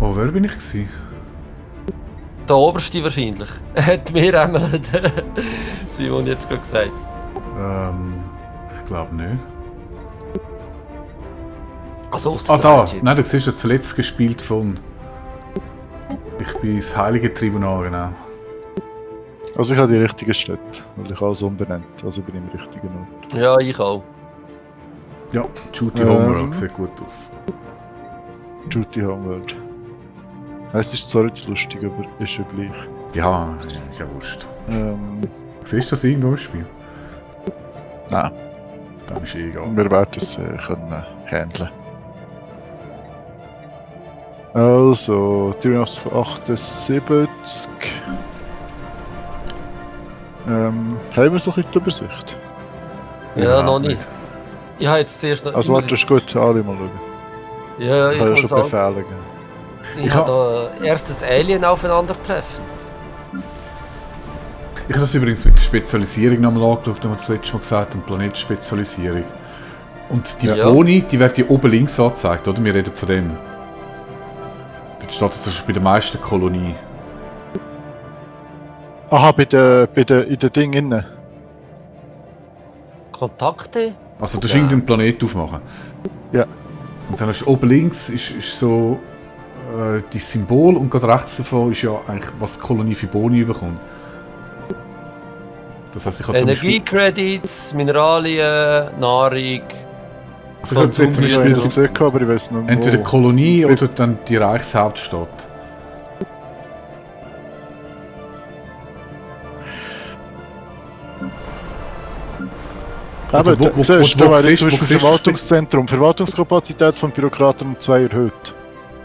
Oh, wer bin ich gewesen? Der Oberste wahrscheinlich. Hat mir einmal der Simon jetzt gerade gesagt. Ich glaube nicht. Also, Da! Nein, du siehst ja zuletzt gespielt von... Ich bin das Heilige Tribunal, genau. Also ich habe die richtige Städte, weil ich alles umbenannt. Also bin ich im richtigen Ort. Ja, ich auch. Ja, Judy Homeworld sieht gut aus. Judy Homeworld. Es ist zwar jetzt lustig, aber ist ja gleich. Ja, ist ja wurscht. Siehst du das irgendwo im Spiel? Nein. Dann ist egal. Wir werden es können handeln. Also, 378. Haben wir so ein bisschen die Übersicht? Ja, noch nicht. Ich habe jetzt zuerst noch... Also warte, ist gut, alle mal schauen. Ja, ich kann ja muss schon sagen, Befehle geben. ich habe da erst das Alien aufeinandertreffen. Ich habe das übrigens mit der Spezialisierung nochmal angeschaut, wie wir das letzte Mal gesagt haben, Planetspezialisierung. Und die Boni, die werden hier oben links angezeigt, oder? Wir reden von dem. Dort steht das bei der meisten Kolonie. Aha, in den Dingen innen. Kontakte? Also du musst irgendeinen Planet aufmachen. Ja. Und dann hast du oben links ist so die Symbol und gerade rechts davon ist ja eigentlich, was die Kolonie für Boni bekommt. Das heisst, ich habe Energiecredits, Mineralien, Nahrung... Also ich habe jetzt zum Beispiel das gesehen, aber ich weiß nicht entweder Kolonie oder dann die Reichshauptstadt. Aber wo siehst du, da wäre siehst zum du Beispiel Verwaltungszentrum. Verwaltungskapazität vom Bürokraten um 2 erhöht.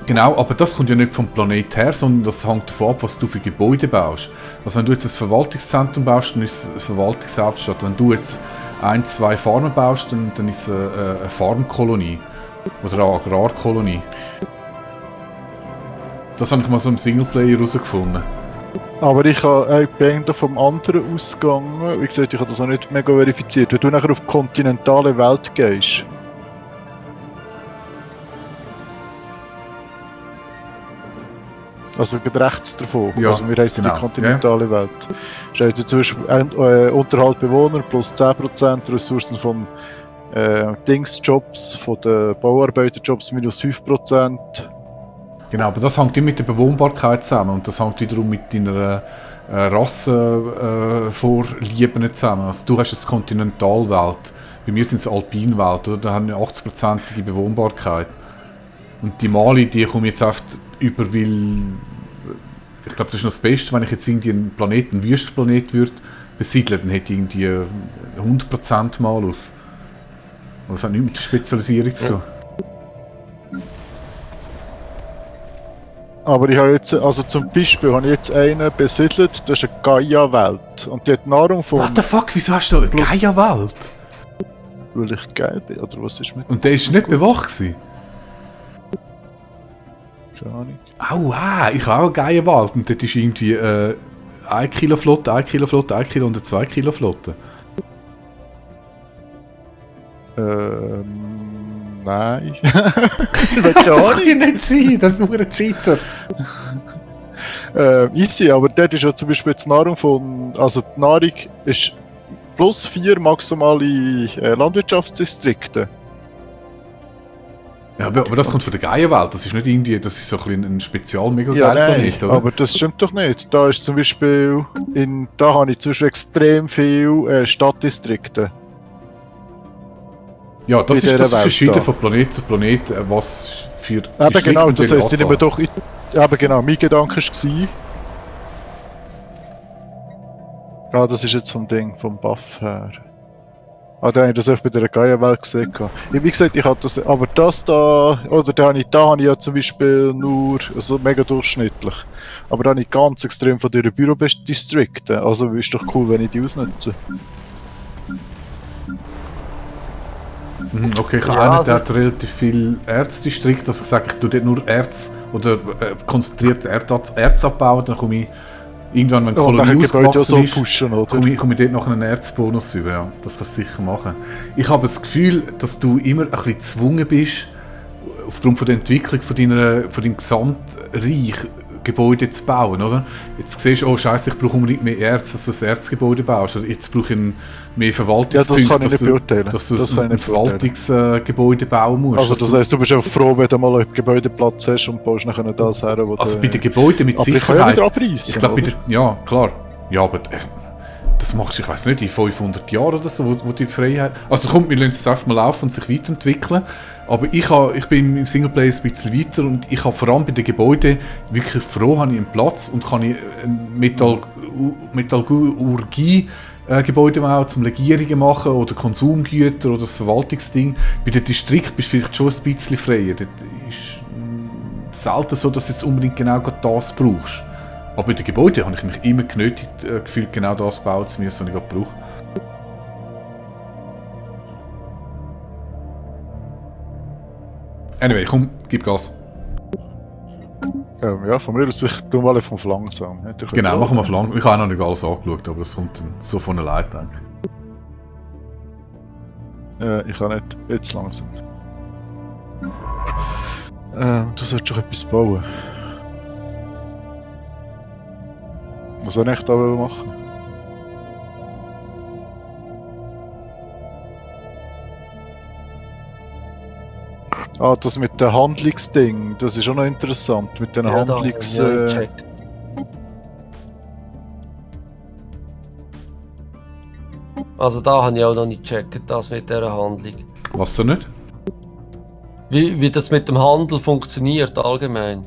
Genau, aber das kommt ja nicht vom Planet her, sondern das hängt davon ab, was du für Gebäude baust. Also wenn du jetzt ein Verwaltungszentrum baust, dann ist es eine Verwaltungshauptstadt. Wenn du jetzt 1, 2 Farmen baust, dann ist es eine Farmkolonie. Oder eine Agrarkolonie. Das habe ich mal so im Singleplayer herausgefunden. Aber ich bin eigentlich vom anderen ausgegangen. Wie gesagt, ich habe das auch nicht mega verifiziert. Wenn du nachher auf die kontinentale Welt gehst. Also geht rechts davon. Ja, also wir heißen genau. die kontinentale Welt. Steht zum Beispiel Unterhalt Bewohner plus 10%, Ressourcen von Dingsjobs, von den Bauarbeiterjobs minus 5%. Genau, aber das hängt immer mit der Bewohnbarkeit zusammen und das hängt wiederum mit deiner Rassenvorlieben zusammen. Also du hast eine Kontinentalwelt, bei mir sind es Alpinwelt, oder? Da haben wir 80%ige Bewohnbarkeit. Und die Mali, die kommen jetzt oft über, weil ich glaube, das ist noch das Beste, wenn ich jetzt irgendwie einen Planeten, einen Wüstenplanet würde besiedeln, dann hätte ich irgendwie 100% Malus. Aber das hat nichts mit der Spezialisierung zu tun. Aber ich habe jetzt, also zum Beispiel habe ich jetzt einen besiedelt, das ist eine Gaia-Welt. Und die hat Nahrung von... What the fuck, wieso hast du eine Gaia-Welt? Weil ich geil bin, oder was ist mit... Und der ist nicht bewacht gewesen? Keine Ahnung. Aua, ich habe auch eine Gaia-Welt und dort ist irgendwie 1 Kilo Flotte, 1 Kilo Flotte, 1 Kilo und eine 2 Kilo Flotte. Nein. Das kann ja nicht sein, das ist nur ein Cheater. Easy, aber dort ist ja zum Beispiel jetzt die Nahrung von... Also die Nahrung ist plus 4 maximale Landwirtschaftsdistrikte. Ja, aber das kommt von der Gaia-Welt, das ist nicht irgendwie, das ist so ein bisschen ein spezial-mega Ja, geiler nein, Planet, oder? aber das stimmt doch nicht. Da ist zum Beispiel... Da habe ich zum Beispiel extrem viele Stadtdistrikte. Ja, das ist verschieden da. von Planet zu Planet, was für Eben genau, das heisst, ich nehme Anzahl. doch... Eben genau, mein Gedanke war... Ah, das ist jetzt vom Ding, vom Buff her. Ah, da habe ich das auch bei der Gaia-Welt gesehen. Wie gesagt, ich habe das... Aber das da... Oder da habe ich ja zum Beispiel nur... Also mega durchschnittlich. Aber da habe ich ganz extrem von diesen Bürodistrikten. Also ist doch cool, wenn ich die ausnutze. Okay, ich habe Ja, einen, also- der hat relativ viel Erzdistrikt, also ich sage, ich tue dort nur Erz oder konzentriert Erz abbauen, dann komme ich irgendwann, wenn die Kolonie ausgewachsen ist, pushen, oder? komme ich dort noch einen Erzbonus über, ja. Das kannst du sicher machen. Ich habe das Gefühl, dass du immer ein bisschen gezwungen bist, aufgrund von der Entwicklung von deinem Gesamtreich Gebäude zu bauen, oder? Jetzt siehst du, oh Scheiße, ich brauche unbedingt mehr Erz, dass du ein Erzgebäude baust. Oder jetzt brauche ich mehr Verwaltungspunkte, Ja, das kann ich nicht beurteilen. dass du ein Verwaltungsgebäude bauen musst. Also das heisst, du bist auch froh, wenn du mal einen Gebäudeplatz hast und baust nachher das her, wo also bei den Gebäuden mit aber Sicherheit. Aber ich kann ja wieder abreißen, ich glaube, ja, klar. Ja, aber das machst du, ich weiß nicht, in 500 Jahren oder so, wo die Freiheit... Also kommt, wir lassen es einfach mal laufen und sich weiterentwickeln. Aber ich bin im Singleplayer ein bisschen weiter und ich habe vor allem bei den Gebäuden wirklich froh, habe ich einen Platz und kann ich ein Metallurgie-Gebäude bauen, zum Legierungen machen oder Konsumgüter oder das Verwaltungsding. Bei den Distrikt bist du vielleicht schon ein bisschen freier. Das ist selten so, dass du jetzt unbedingt genau das brauchst. Aber bei den Gebäuden habe ich mich immer genötigt gefühlt, genau das bauen zu müssen, was ich gerade brauche. Anyway, komm, gib Gas. Ja, von mir aus, ich tue mal einfach langsam. Genau, machen wir auf langsam. Ich habe auch noch nicht alles angeschaut, aber das kommt dann so von allein, denke ich. Ich kann nicht, jetzt langsam. Du solltest doch etwas bauen. Was soll ich da machen? Ah, das mit dem Handlungsding, das ist auch noch interessant. Mit den Handlungs... Also da habe ich auch noch nicht gecheckt, das mit dieser Handlung. Was so nicht? Wie das mit dem Handel funktioniert allgemein.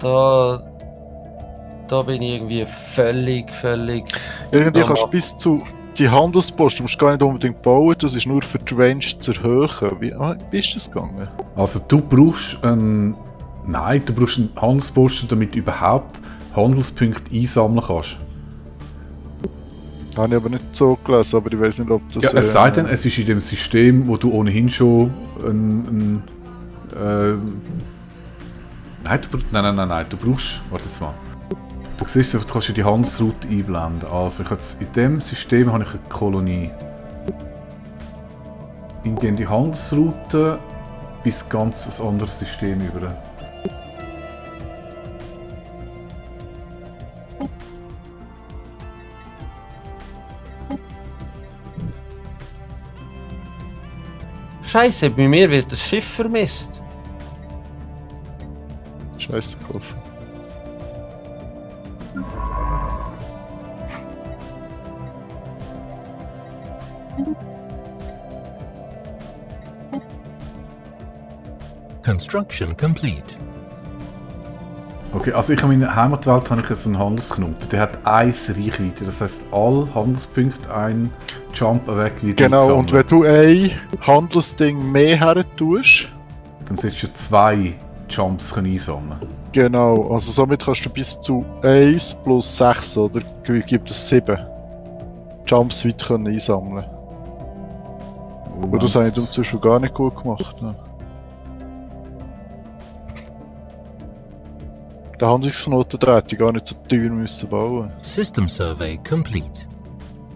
Da bin ich irgendwie völlig... Irgendwie kannst du bis zu... Die Handelspost, du musst gar nicht unbedingt bauen, das ist nur für die Range zu erhöhen. Wie ist das gegangen? Also du brauchst einen... Nein, du brauchst einen Handelsposten, damit du überhaupt Handelspunkte einsammeln kannst. Habe ich aber nicht so gelesen, aber ich weiß nicht, ob das... Ja, es sei denn, es ist in dem System, wo du ohnehin schon Nein, du brauchst... Warte jetzt mal. Du siehst, du kannst die Handelsroute einblenden. Also in diesem System habe ich eine Kolonie. Ich gehe in die Handelsroute bis ganz ein anderes System über. Scheiße, bei mir wird das Schiff vermisst. Scheiße, Kopf. Construction complete. Okay, also ich habe in meiner Heimatwelt habe ich so einen Handelsknoten. Der hat 1 Reichweite. Das heisst, alle Handelspunkte ein Jump weg wieder Genau, und wenn du ein Handelsding mehr her tust, dann solltest du 2 Jumps einsammeln. Genau, also somit kannst du bis zu 1 plus 6, oder gibt es 7 Jumps weit können einsammeln. Und das habe ich zum Beispiel gar nicht gut gemacht. Ne? Der Handlungsknoten hätte ich gar nicht so teuer müssen bauen. System survey complete.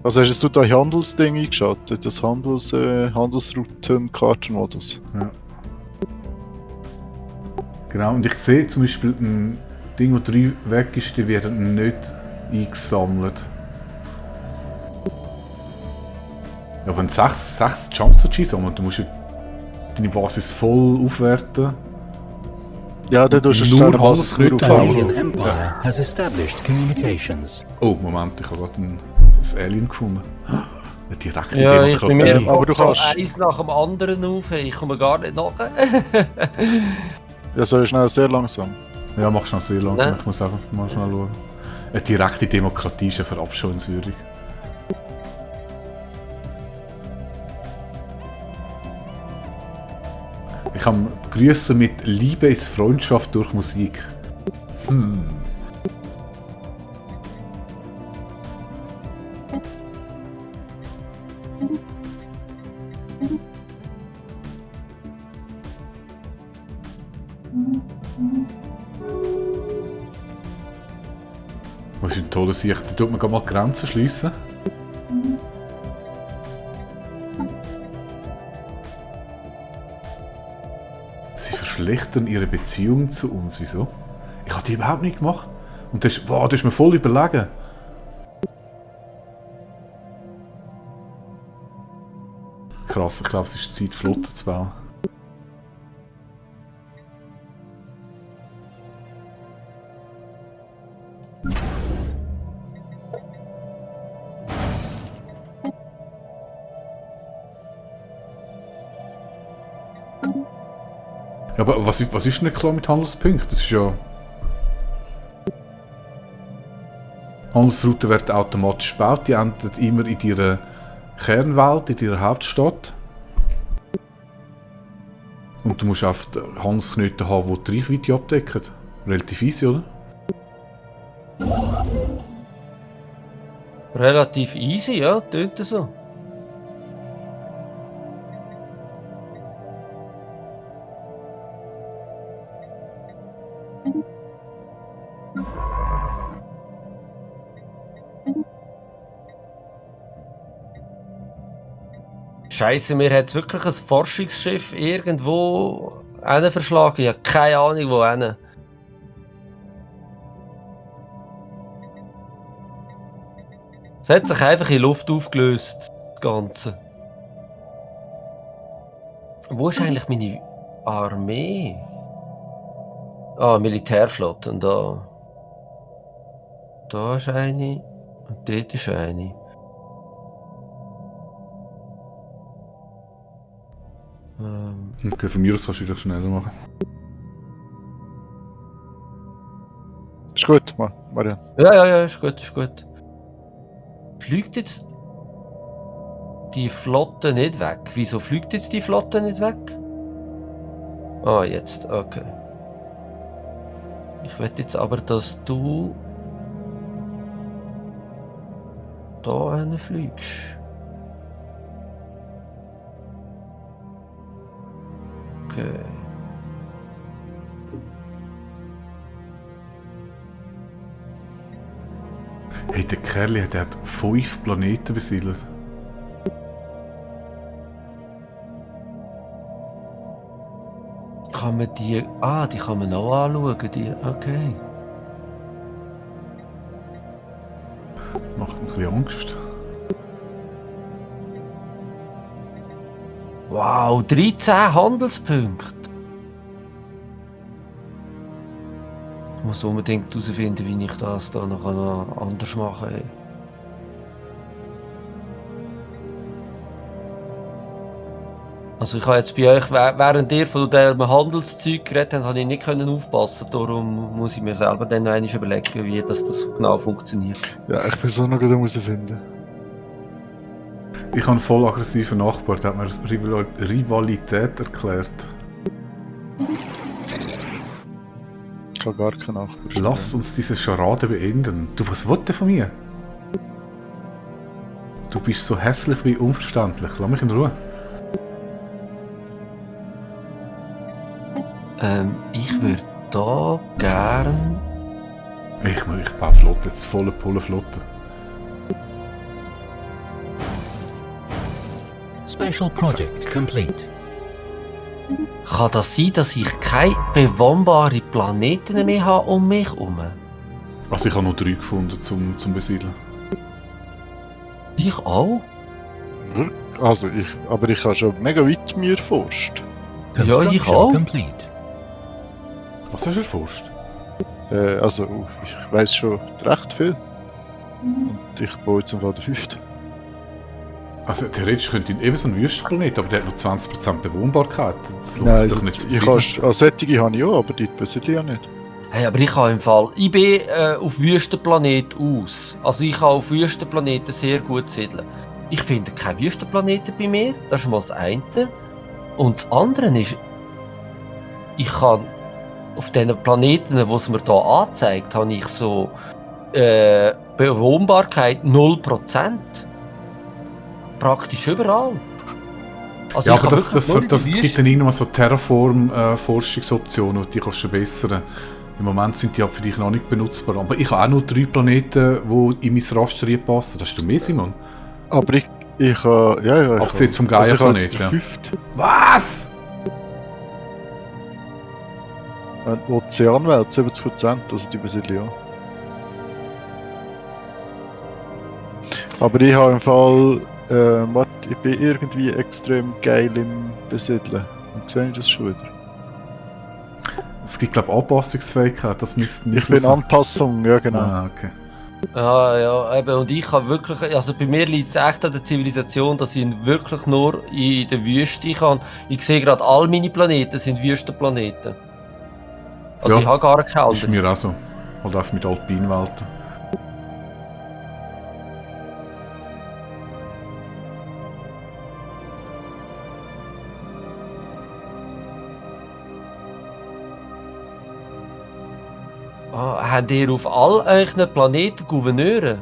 Also hast du da Handelsding eingeschaltet, das Handelsrouten-Kartenmodus? Ja. Genau, und ich sehe zum Beispiel ein Ding, wo 3 weg ist, die werden nicht eingesammelt. Ja, wenn 6 Jumps einsammeln, dann musst du deine Basis voll aufwerten. Ja, dann tust du nur deine Basis nur The aufwerten. Alien Empire has established communications. Oh, Moment, ich habe gerade ein Alien gefunden. Eine direkte Ja, ich bin Demokratie. mir Aber du kannst- eins nach dem anderen auf. Ich komme gar nicht nach. Ja, so schnell, sehr langsam. Ja, mach schnell sehr langsam, Nein. ich muss sagen, mal schnell schauen. Eine direkte Demokratie ist ja verabscheuenswürdig. Ich kann grüßen mit Liebe ist Freundschaft durch Musik. Was ist eine tolle Sicht. Da tut man mal die Grenzen schliessen. verschlechtern ihre Beziehungen zu uns. Wieso? Ich habe die überhaupt nicht gemacht. Und das ist mir voll überlegen. Krass, ich glaube, es ist Zeit, Flotte zu bauen. Ja, aber was ist denn klar mit Handelspunkten? Das ist ja... Handelsrouten werden automatisch gebaut, die enden immer in ihrer Kernwelt, in ihrer Hauptstadt. Und du musst einfach Handelsknoten haben, die die Reichweite abdecken. Relativ easy, oder? Relativ easy, ja, tönt so. Scheiße, mir hat wirklich ein Forschungsschiff irgendwo verschlagen. Ich habe keine Ahnung, wo hin. Es hat sich einfach in Luft aufgelöst, das Ganze. Wo ist eigentlich meine Armee? Ah, Militärflotte. Und da. Da ist eine. Und dort ist eine. Okay, von mir aus kannst du dich schneller machen. Ist gut, Marian. Ja, ist gut, ist gut. Fliegt jetzt die Flotte nicht weg? Wieso fliegt jetzt die Flotte nicht weg? Ah, jetzt, okay. Ich will jetzt aber, dass du da hinfliegst. Okay. Hey, der Kerl hat 5 Planeten besiedelt. Kann man die... Ah, die kann man auch anschauen, die... Okay. Macht mir ein bisschen Angst. Wow, 13 Handelspunkte. Ich muss unbedingt herausfinden, wie ich das da noch anders machen kann. Also ich habe jetzt bei euch, während ihr von diesem Handelszeug geredet habt, habe ich nicht aufpassen. Darum muss ich mir selber dann noch einmal überlegen, wie das genau funktioniert. Ja, ich will es auch noch herausfinden. Ich habe einen voll aggressiven Nachbar, der hat mir Rivalität erklärt. Ich habe gar keinen Nachbar. Lass uns diese Scharade beenden. Du, was wollt ihr von mir? Du bist so hässlich wie unverständlich. Lass mich in Ruhe. Ich würde da gern... Ich baue Flotte, jetzt volle Pulle Flotte. Special project complete. Kann das sein, dass ich keine bewohnbaren Planeten mehr habe um mich herum? Also ich habe noch 3 gefunden zum Besiedeln. Ich auch? Also aber ich habe schon mega weit mir erforscht. Ja, ich auch. Complete. Was hast du erforscht? Also ich weiss schon recht viel. Und ich baue jetzt einfach den 5. Also theoretisch könnte ich eben so einen Wüstenplanet, aber der hat noch 20% Bewohnbarkeit. Das lohnt Nein, sich doch also, nicht zu ich besiedeln. habe sättige habe ich auch, aber die besiedle ich ja nicht. Hey, aber ich habe im Fall... Ich bin auf Wüstenplanet aus. Also ich kann auf Wüstenplaneten sehr gut siedeln. Ich finde keine Wüstenplaneten bei mir. Das ist mal das eine. Und das andere ist... Ich kann... Auf diesen Planeten, die es mir hier anzeigt, habe ich so... Bewohnbarkeit 0%. Praktisch überall. Also Ja, ich aber habe das wirklich nur in der gibt dann irgendwann so Terraform-Forschungsoptionen, die kannst du verbessern. Im Moment sind die halt für dich noch nicht benutzbar. Aber ich habe auch nur 3 Planeten, die in mein Raster reinpassen. Das ist du mehr, Simon. Aber ich habe... Ja, Abgesehen vom also ich habe jetzt Gaia-Planet, den 5. Was? Die Ozeanwelt, 70%, also die besiedeln ja. Aber ich habe im Fall, warte, ich bin irgendwie extrem geil im Besiedeln. Und sehe ich das schon wieder? Es gibt, glaube ich, Anpassungsfähigkeit, das müsste nicht Ich bin Anpassung, ja genau. Ah, okay. Ja, eben. Und ich habe wirklich, also bei mir liegt es echt an der Zivilisation, dass ich wirklich nur in der Wüste kann. Ich sehe gerade, all meine Planeten sind Wüstenplaneten. Also Ja, ich habe gar keine Das ist anderen. mir auch so. Halt einfach mit Alpinwelten. Habt ihr auf all euren Planeten Gouverneure?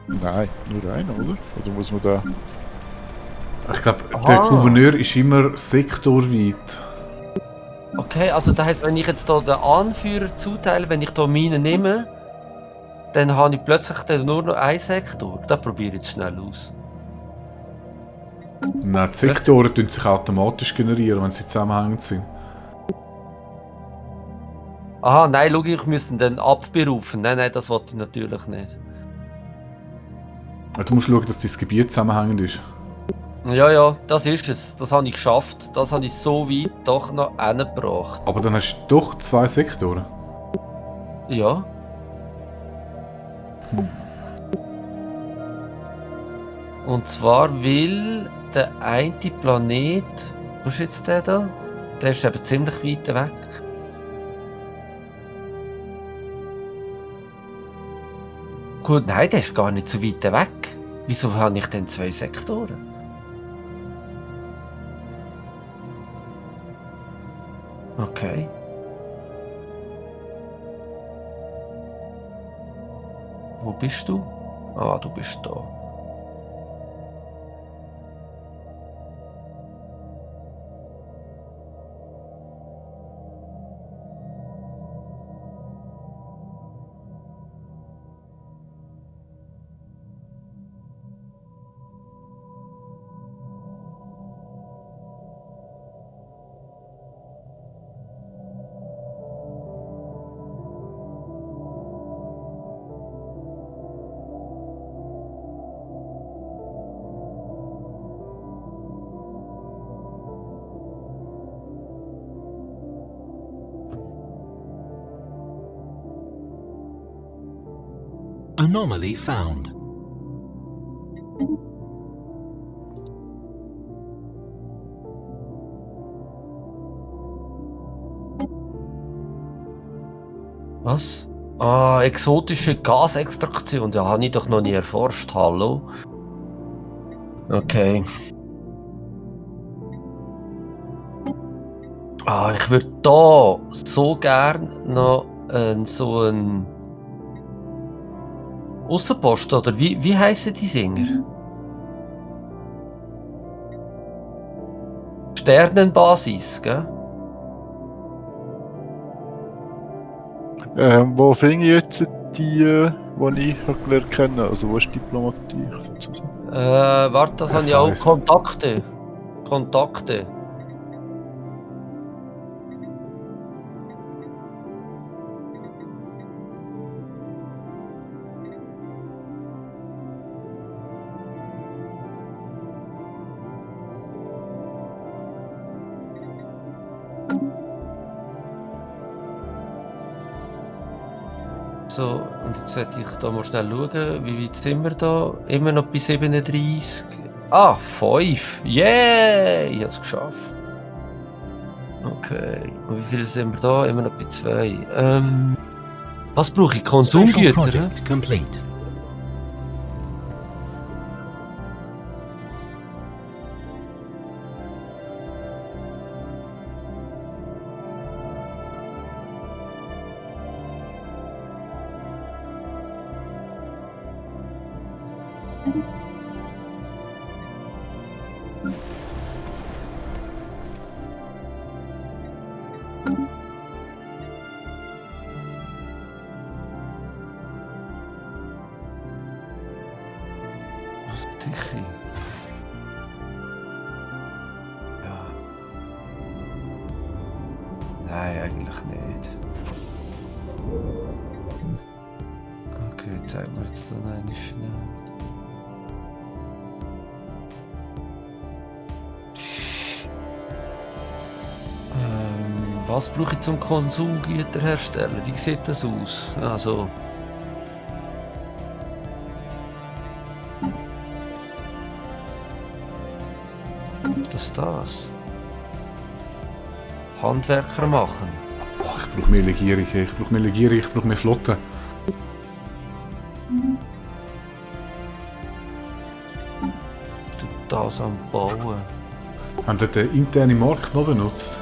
Nein, nur einer, oder? Oder muss man da... Ich glaube, der Ah. Gouverneur ist immer sektorweit. Okay, also das heisst, wenn ich jetzt hier den Anführer zuteile, wenn ich hier meine nehme, dann habe ich plötzlich dann nur noch einen Sektor. Das probiere ich jetzt schnell aus. Nein, die Sektoren tun sich automatisch generieren, wenn sie zusammenhängend sind. Aha, nein, schau, ich müsste ihn dann abberufen. Nein, das wollte ich natürlich nicht. Du musst schauen, dass dein Gebiet zusammenhängend ist. Ja, das ist es. Das habe ich geschafft. Das habe ich so weit doch noch hingebracht. Aber dann hast du doch 2 Sektoren. Ja. Und zwar will der eine Planet... Wo ist jetzt der da? Der ist eben ziemlich weit weg. Gut, nein, der ist gar nicht so weit weg. Wieso habe ich denn 2 Sektoren? Okay. Wo bist du? Ah, du bist da. Anomaly found. Was? Ah, exotische Gasextraktion. Ja, habe ich doch noch nie erforscht. Hallo? Okay. Ah, ich würde da so gern noch so einen Aussenpost, oder wie heissen die Singer? Sternenbasis, gell? Wo finde ich jetzt die ich gelernt kennen? Also wo ist Diplomatie? Warte, das habe ich auch. FAS. Kontakte. So, und jetzt werde ich da mal schnell schauen, wie weit sind wir da? Immer noch bei 37. Ah, 5. Yeah! Ich habe es geschafft. Okay. Und wie viel sind wir da? Immer noch bei 2. Was brauche ich? Special Konsumgüter? project complete. Was dich? Ja. Nein, eigentlich nicht. Okay, zeigen wir jetzt noch eine schnell. Was brauche ich zum Konsumgüter herstellen? Wie sieht das aus? Also. Das? Handwerker machen. Boah, ich brauche mehr Legierung, ich brauche mehr Flotte. Das am Bauen. Haben die den internen Markt noch benutzt?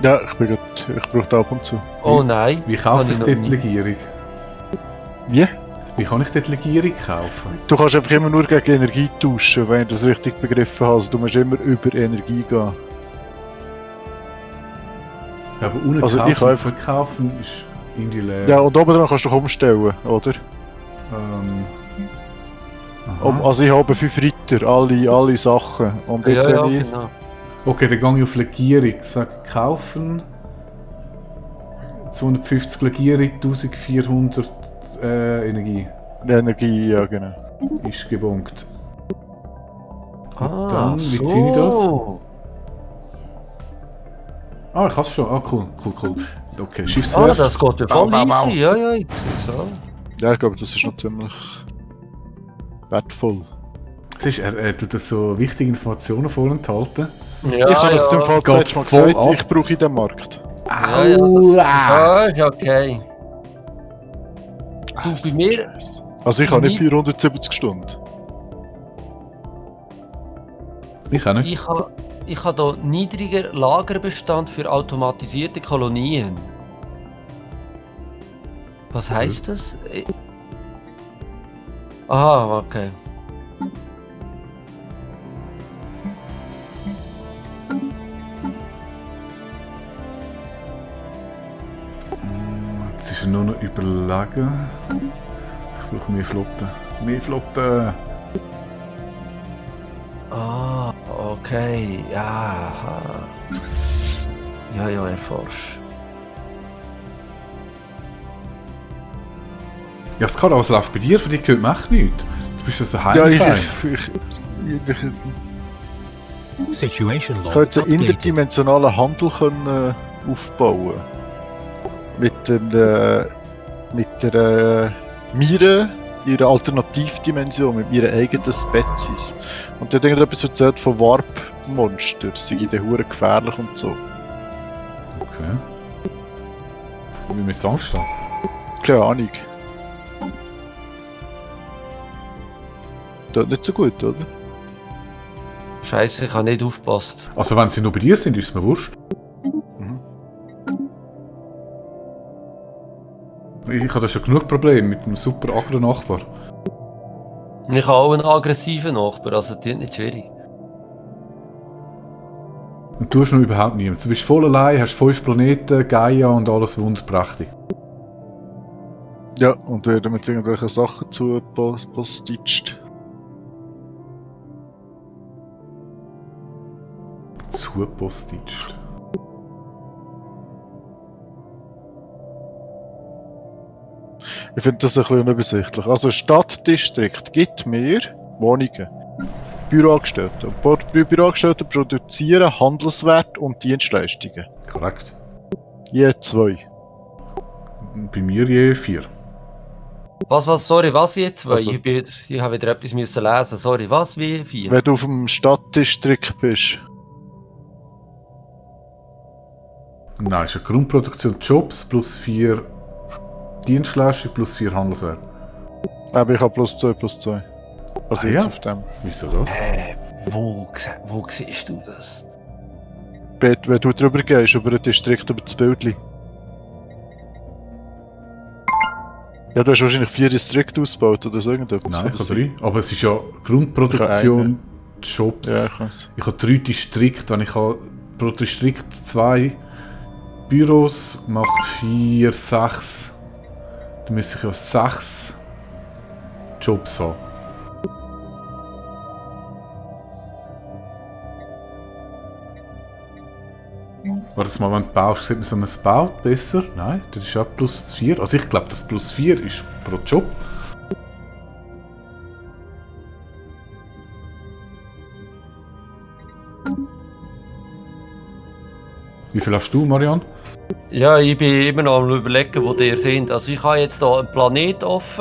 Ja, ich brauche da ab und zu. Oh nein. Wie kaufe Habe ich noch dort nie. Legierung? Wie? Wie kann ich dort Legierung kaufen? Du kannst einfach immer nur gegen Energie tauschen, wenn ich das richtig begriffen habe. Also, du musst immer über Energie gehen. Ja, aber ohne Also, kaufen ich einfach- und verkaufen ist irgendwie leer. Ja, und oben dran kannst du doch umstellen, oder? Aha. Also ich habe 5 Ritter, alle Sachen. Und jetzt Ja, wenn ich... genau. Okay, dann gehe ich auf Legierung. Sag kaufen. 250 Legierung, 1400 Energie. Energie, ja genau. Ist gebunkt. Ah, Dann, wie so. ziehe ich das? Ah, ich habe es schon. Ah, cool. Okay, Ah, Schiffswerft. das geht ja voll easy. Ja, ich sehe so. Ja, ich glaube, das ist noch ziemlich wertvoll. Siehst du, er tut das so wichtige Informationen vorenthalten. Ja, Ich habe das im Fall Geht letztes Mal voll gesagt, ab. ich brauche den Markt. Ja, ist okay. Du, bei mir, Scheiße. Also ich habe nicht 470 Stunden. Ich auch nicht. ich habe hier niedriger Lagerbestand für automatisierte Kolonien. Was heißt das? Aha, okay. Jetzt ist er nur noch überlegen. Ich brauche mehr Flotte. Mehr Flotte! Ah, okay. Ja, aha. Ja, erforsch. Ja, Skara, was läuft bei dir? Für dich gehört mir echt nichts. Du bist so Ja, heimfein. ich Situation log kann jetzt einen updated. interdimensionalen Handel können, aufbauen. Mit der Mire, ihrer Alternativdimension, mit meiner eigenen Spezies. Und der hat irgendetwas erzählt von Warp-Monstern, sie sind hure gefährlich und so. Okay. Wie mit Angst haben. Keine Ahnung. Das ist nicht so gut, oder? Scheiße, ich habe nicht aufgepasst. Also wenn sie nur bei dir sind, ist es mir wurscht. Mhm. Ich habe da schon genug Probleme mit einem super Agro-Nachbar. Ich habe auch einen aggressiven Nachbar, also das ist nicht schwierig. Und du hast noch überhaupt niemanden. Du bist voll allein, hast 5 Planeten, Gaia und alles wunderprächtig. Ja, und werden mit irgendwelchen Sachen zupostitzt. Zupostitzt. Ich finde das ein bisschen unübersichtlich. Also, ein Stadtdistrikt gibt mir Wohnungen, Büroangestellte. Und Büroangestellte produzieren Handelswert und Dienstleistungen. Korrekt. Je 2. Bei mir je 4. Sorry, was jetzt? Weil Also- ich habe wieder etwas müssen lesen. Sorry, was? Wie 4? Wenn du auf dem Stadtdistrikt bist, Nein, es ist eine Grundproduktion Jobs plus 4 Dienstleistungen plus 4 Handelswert. aber ich habe +2. Also Ah, jetzt ja? auf dem. Wieso das? Wo siehst du das? Wenn du drüber gehst, über ein Distrikt, über das Bildli. Ja, du hast wahrscheinlich 4 Distrikte ausgebaut oder so irgendetwas. Nein, ich oder so. habe 3. Aber es ist ja Grundproduktion Jobs. Ja, ich weiß. Ich habe 3 Distrikte. Wenn ich habe pro Distrikt 2 Büros macht 4, 6. Dann müsste ich ja 6 Jobs haben. Warte mal, wenn du baust, sieht man so ein Baut besser? Nein, das ist auch +4. Also ich glaube, das +4 ist pro Job. Wie viel hast du, Marianne? Ja, ich bin immer noch am überlegen, wo ihr seid. Also ich habe jetzt hier einen Planet offen.